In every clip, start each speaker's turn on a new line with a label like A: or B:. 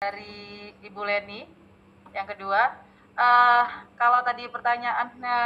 A: dari Ibu Leni. Yang kedua, uh, kalau tadi pertanyaannya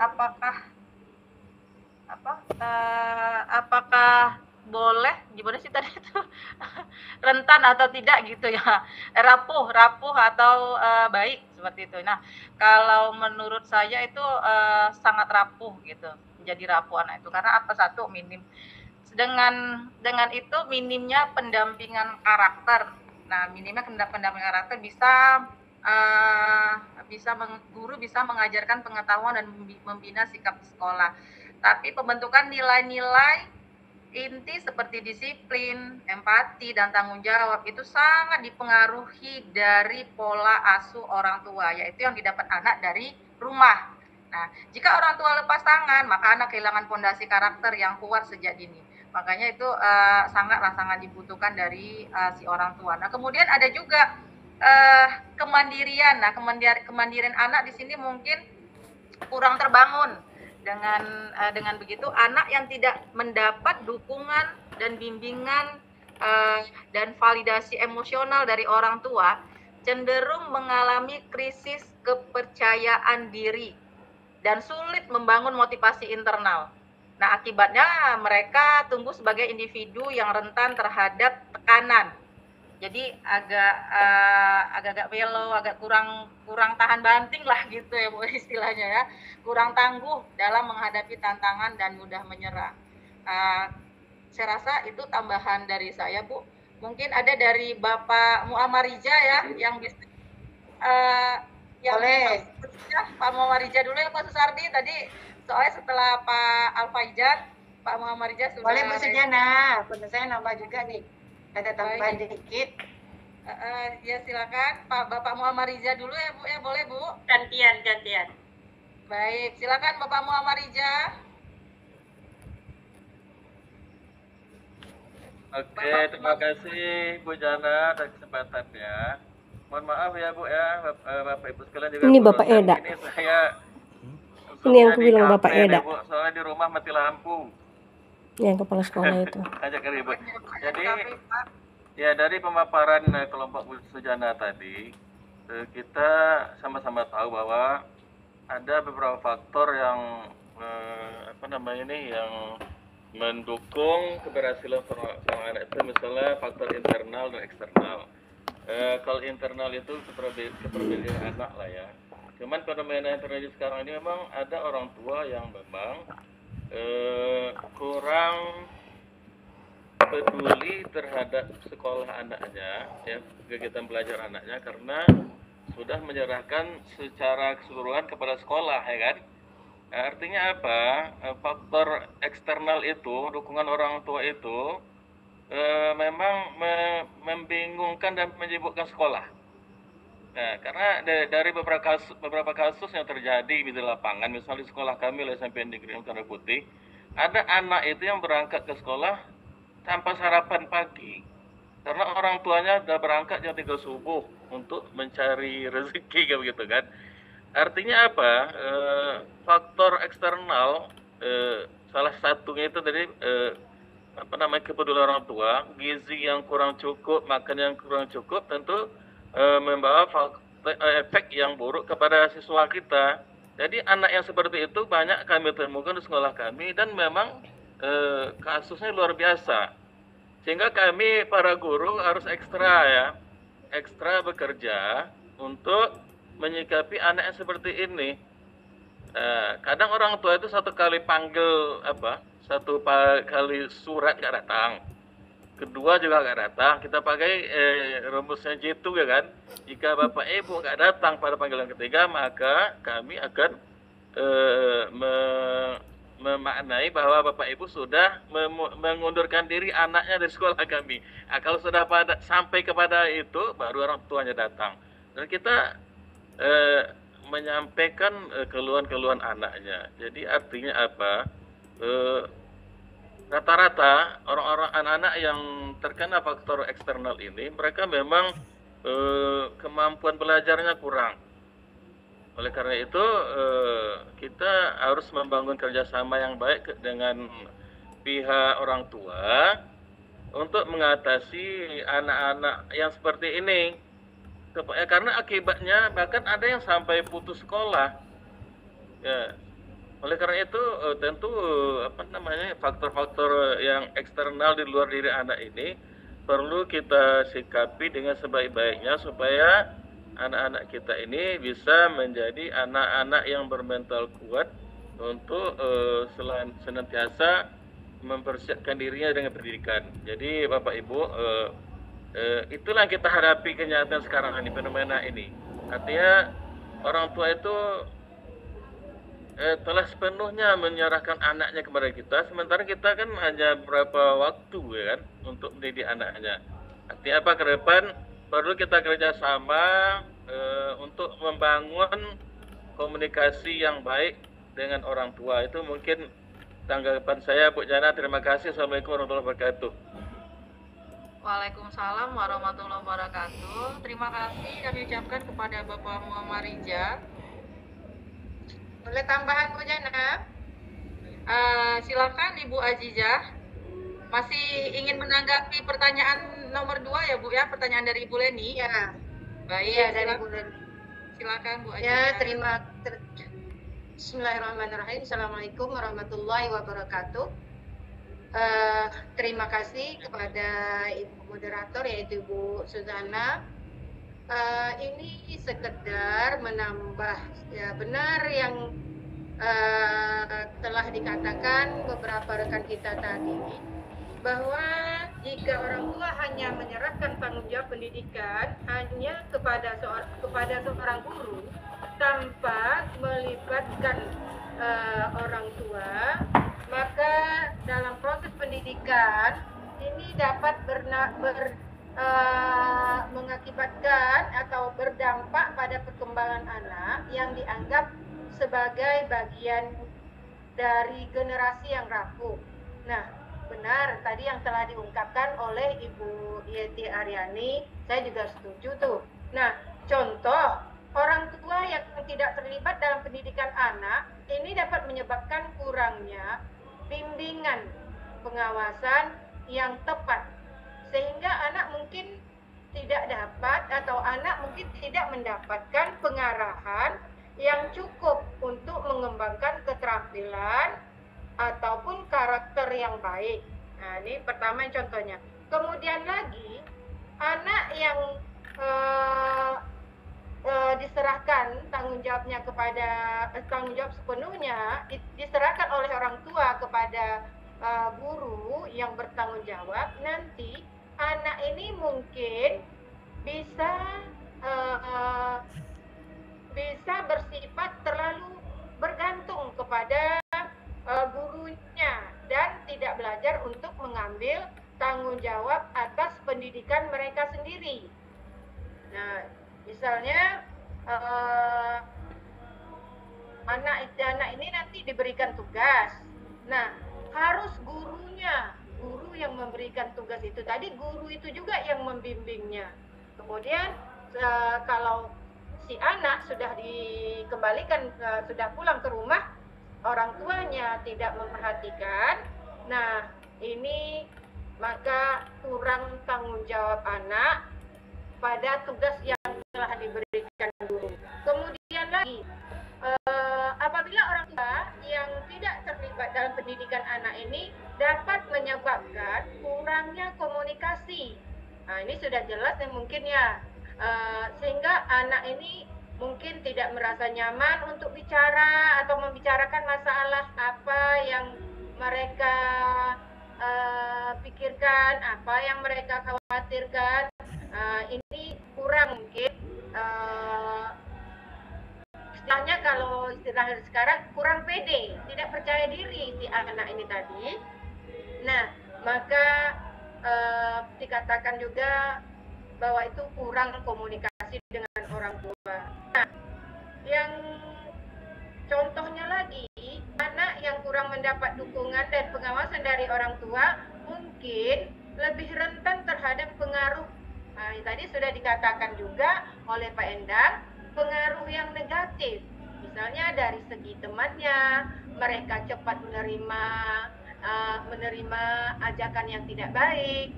A: apakah apakah boleh gimana sih tadi itu rentan atau tidak gitu ya, rapuh atau baik seperti itu. Nah, kalau menurut saya itu sangat rapuh gitu, menjadi rapuh anak itu karena apa? Satu, minim dengan itu minimnya pendampingan karakter. Nah, minimnya pendampingan karakter guru bisa mengajarkan pengetahuan dan membina sikap di sekolah. Tapi pembentukan nilai-nilai inti seperti disiplin, empati, dan tanggung jawab itu sangat dipengaruhi dari pola asuh orang tua, yaitu yang didapat anak dari rumah. Nah, jika orang tua lepas tangan, maka anak kehilangan fondasi karakter yang kuat sejak dini. Makanya itu sangat dibutuhkan dari si orang tua. Nah, kemudian ada juga kemandirian. Nah, kemandirian anak di sini mungkin kurang terbangun. Dengan begitu anak yang tidak mendapat dukungan dan bimbingan dan validasi emosional dari orang tua cenderung mengalami krisis kepercayaan diri dan sulit membangun motivasi internal. Nah, akibatnya mereka tumbuh sebagai individu yang rentan terhadap tekanan. Jadi agak melo, agak kurang tahan banting lah gitu ya Bu istilahnya ya. Kurang tangguh dalam menghadapi tantangan dan mudah menyerah. Saya rasa itu tambahan dari saya Bu. Mungkin ada dari Bapak Muammarija ya yang bisa yang boleh. Pak Muammarija dulu ya Pak Susardi tadi, soalnya setelah Pak Alfaizan, Pak Muammarija sudah. Boleh Bu Sujana, benar saya nambah juga nih. Ada tambahan dikit. Ya silakan Bapak Muammarija dulu ya Bu ya, boleh Bu? Gantian. Baik, silakan Bapak Muammarija.
B: Oke, terima kasih Bu Jana atas kesempatannya. Mohon maaf ya Bu ya, Bapak Ibu sekalian juga.
C: Ini Bapak Eda.
B: Ini saya
C: ini yang aku bilang Bapak Eda.
B: Bu, soalnya di rumah mati lampu.
C: Yang kepala sekolah itu.
B: Ajak ribut. Jadi ya dari pemaparan kelompok Bu Sujana tadi, kita sama-sama tahu bahwa ada beberapa faktor yang yang mendukung keberhasilan seorang anak itu, misalnya faktor internal dan eksternal. Kalau internal itu kepribadian anak lah ya. Cuman fenomena yang terjadi sekarang ini memang ada orang tua yang memang kurang peduli terhadap sekolah anaknya, ya, kegiatan belajar anaknya, karena sudah menyerahkan secara keseluruhan kepada sekolah, ya kan? Artinya apa? Faktor eksternal itu, dukungan orang tua itu memang membingungkan dan menyibukkan sekolah. Nah, karena dari beberapa kasus yang terjadi di lapangan, misalnya di sekolah kami SMP Negeri Tanda Putih, ada anak itu yang berangkat ke sekolah tanpa sarapan pagi, karena orang tuanya sudah berangkat jam 3 subuh untuk mencari rezeki, kayak begitu kan. Artinya apa? Faktor eksternal, salah satunya itu dari kepedulian orang tua, gizi yang kurang cukup, makan yang kurang cukup, tentu membawa efek yang buruk kepada siswa kita. Jadi anak yang seperti itu banyak kami temukan di sekolah kami, dan memang kasusnya luar biasa. Sehingga kami para guru harus ekstra bekerja untuk menyikapi anak yang seperti ini. Kadang orang tua itu satu kali panggil satu kali surat nggak datang, kedua juga nggak datang, kita pakai rumusnya J2 ya kan. Jika bapak ibu nggak datang pada panggilan ketiga, maka kami akan memaknai bahwa bapak ibu sudah mengundurkan diri anaknya dari sekolah kami. Kalau sudah sampai kepada itu, baru orang tuanya datang, dan kita menyampaikan keluhan-keluhan anaknya. Jadi artinya apa? Rata-rata orang-orang anak-anak yang terkena faktor eksternal ini, mereka memang kemampuan belajarnya kurang. Oleh karena itu kita harus membangun kerjasama yang baik dengan pihak orang tua untuk mengatasi anak-anak yang seperti ini. Karena akibatnya bahkan ada yang sampai putus sekolah. Ya, oleh karena itu tentu faktor-faktor yang eksternal di luar diri anak ini perlu kita sikapi dengan sebaik-baiknya supaya anak-anak kita ini bisa menjadi anak-anak yang bermental kuat untuk senantiasa mempersiapkan dirinya dengan pendidikan. Jadi Bapak Ibu, itulah yang kita hadapi kenyataan sekarang ini, fenomena ini. Artinya orang tua itu telah sepenuhnya menyerahkan anaknya kepada kita, sementara kita kan hanya beberapa waktu ya kan untuk mendidik anaknya. Artinya apa, ke depan perlu kita kerjasama untuk membangun komunikasi yang baik dengan orang tua. Itu mungkin tanggapan saya, Bu Jana. Terima kasih. Assalamualaikum warahmatullahi wabarakatuh.
A: Waalaikumsalam warahmatullahi wabarakatuh. Terima kasih kami ucapkan kepada Bapak Muhammad Rijal. Boleh tambahan Bu Jana? Silakan Ibu Azizah. Masih ingin menanggapi pertanyaan nomor 2 ya Bu ya, pertanyaan dari Ibu Leni.
D: Ya.
A: Baik,
D: ya, dari Bu Leni.
A: Silakan Bu Azizah.
D: Ya, Bismillahirrahmanirrahim. Assalamualaikum warahmatullahi wabarakatuh. Terima kasih kepada Ibu Moderator yaitu Ibu Suzana. Ini sekedar menambah ya, benar yang telah dikatakan beberapa rekan kita tadi, bahwa jika orang tua hanya menyerahkan tanggung jawab pendidikan hanya kepada seorang guru tanpa melibatkan orang tua, maka dalam proses pendidikan ini dapat mengakibatkan atau berdampak pada perkembangan anak yang dianggap sebagai bagian dari generasi yang rapuh. Nah, benar tadi yang telah diungkapkan oleh Ibu Yeti Aryani, saya juga setuju tuh. Nah, contoh orang tua yang tidak terlibat dalam pendidikan anak ini dapat menyebabkan kurangnya bimbingan pengawasan yang tepat, sehingga anak mungkin tidak dapat atau anak mungkin tidak mendapatkan pengarahan yang cukup untuk mengembangkan keterampilan ataupun karakter yang baik. Nah, ini pertama contohnya. Kemudian lagi, anak yang diserahkan tanggung jawabnya kepada tanggung jawab sepenuhnya diserahkan oleh orang tua kepada guru yang bertanggung jawab, nanti anak ini mungkin bisa bersifat terlalu bergantung kepada gurunya dan tidak belajar untuk mengambil tanggung jawab atas pendidikan mereka sendiri. Nah, misalnya anak ini nanti diberikan tugas. Nah, harus guru yang memberikan tugas itu. Tadi guru itu juga yang membimbingnya. Kemudian kalau si anak sudah dikembalikan, sudah pulang ke rumah, orang tuanya tidak memperhatikan. Nah, ini maka kurang tanggung jawab anak pada tugas yang telah diberikan guru. Kemudian lagi, apabila orang tua yang tidak terlibat dalam pendidikan anak ini dapat menyebabkan kurangnya komunikasi. Nah, ini sudah jelas ya mungkin ya, sehingga anak ini mungkin tidak merasa nyaman untuk bicara atau membicarakan masalah apa yang mereka pikirkan, apa yang mereka khawatirkan. Ini kurang mungkin, istilahnya kalau istilah sekarang kurang pede, tidak percaya diri si anak ini tadi. Nah, maka dikatakan juga bahwa itu kurang komunikasi dengan orang tua. Nah, yang contohnya lagi, anak yang kurang mendapat dukungan dan pengawasan dari orang tua mungkin lebih rentan terhadap pengaruh. Nah, tadi sudah dikatakan juga oleh Pak Endang, pengaruh yang negatif. Misalnya dari segi temannya, mereka cepat menerima ajakan yang tidak baik.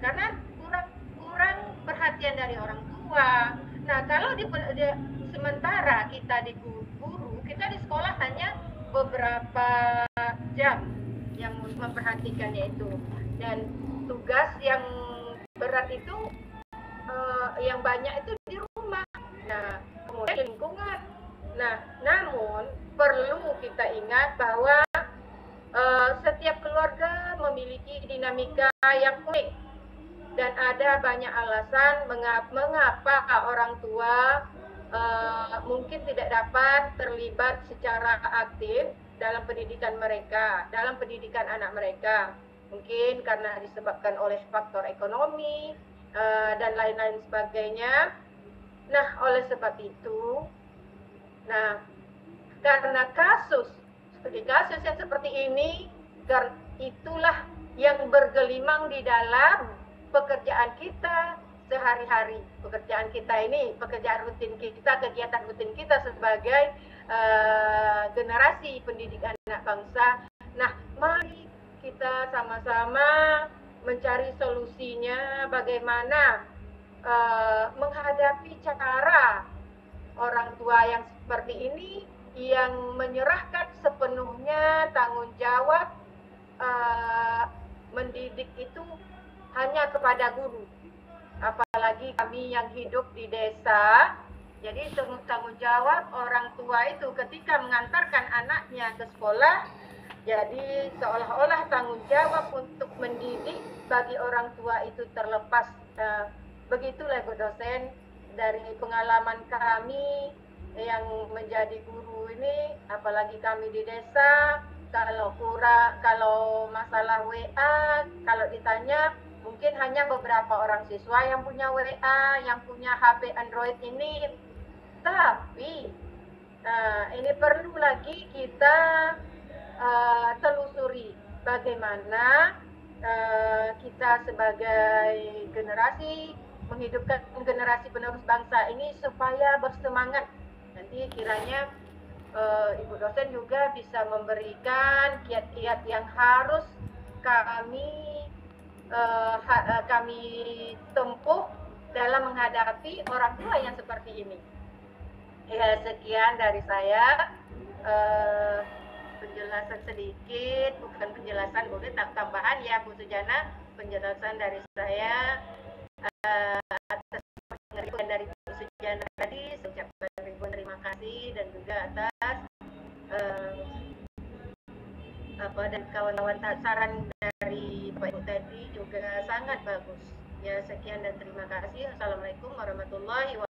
D: karena kurang perhatian dari orang tua. Nah, kalau sementara kita di guru, kita di sekolah hanya beberapa jam yang memperhatikannya itu, dan tugas yang berat itu yang banyak itu di rumah. Nah, kemudian lingkungan. Nah, namun perlu kita ingat bahwa setiap keluarga memiliki dinamika yang unik dan ada banyak alasan mengapa orang tua mungkin tidak dapat terlibat secara aktif dalam pendidikan mereka, dalam pendidikan anak mereka. Mungkin karena disebabkan oleh faktor ekonomi dan lain-lain sebagainya. Nah, oleh sebab itu, karena kasus yang seperti ini, itulah yang bergelimang di dalam pekerjaan kita sehari-hari. Pekerjaan kita ini, pekerjaan rutin kita, kegiatan rutin kita sebagai generasi pendidik anak bangsa. Nah, mari kita sama-sama mencari solusinya bagaimana menghadapi cara orang tua yang seperti ini, yang menyerahkan sepenuhnya tanggung jawab mendidik itu hanya kepada guru. Apalagi kami yang hidup di desa, jadi tanggung jawab orang tua itu ketika mengantarkan anaknya ke sekolah, jadi seolah-olah tanggung jawab untuk mendidik bagi orang tua itu terlepas. Begitulah Ibu dosen, dari pengalaman kami yang menjadi guru ini, apalagi kami di desa, kalau masalah WA, kalau ditanya mungkin hanya beberapa orang siswa yang punya WA, yang punya HP Android ini. Tapi ini perlu lagi kita telusuri bagaimana kita sebagai generasi menghidupkan generasi penerus bangsa ini supaya bersemangat. Nanti kiranya Ibu dosen juga bisa memberikan kiat-kiat yang harus kami tempuh dalam menghadapi orang tua yang seperti ini. Ya, sekian dari saya. Penjelasan sedikit, bukan penjelasan, boleh tambahan ya Bu Sujana, penjelasan dari saya atas pengertian dari Bu Sujana tadi. Saya ucapkan ribuan terima kasih, dan juga atas dan kawan-kawan saran dari Pak Ibu tadi juga sangat bagus. Ya, sekian dan terima kasih. Assalamualaikum warahmatullahi wabarakatuh.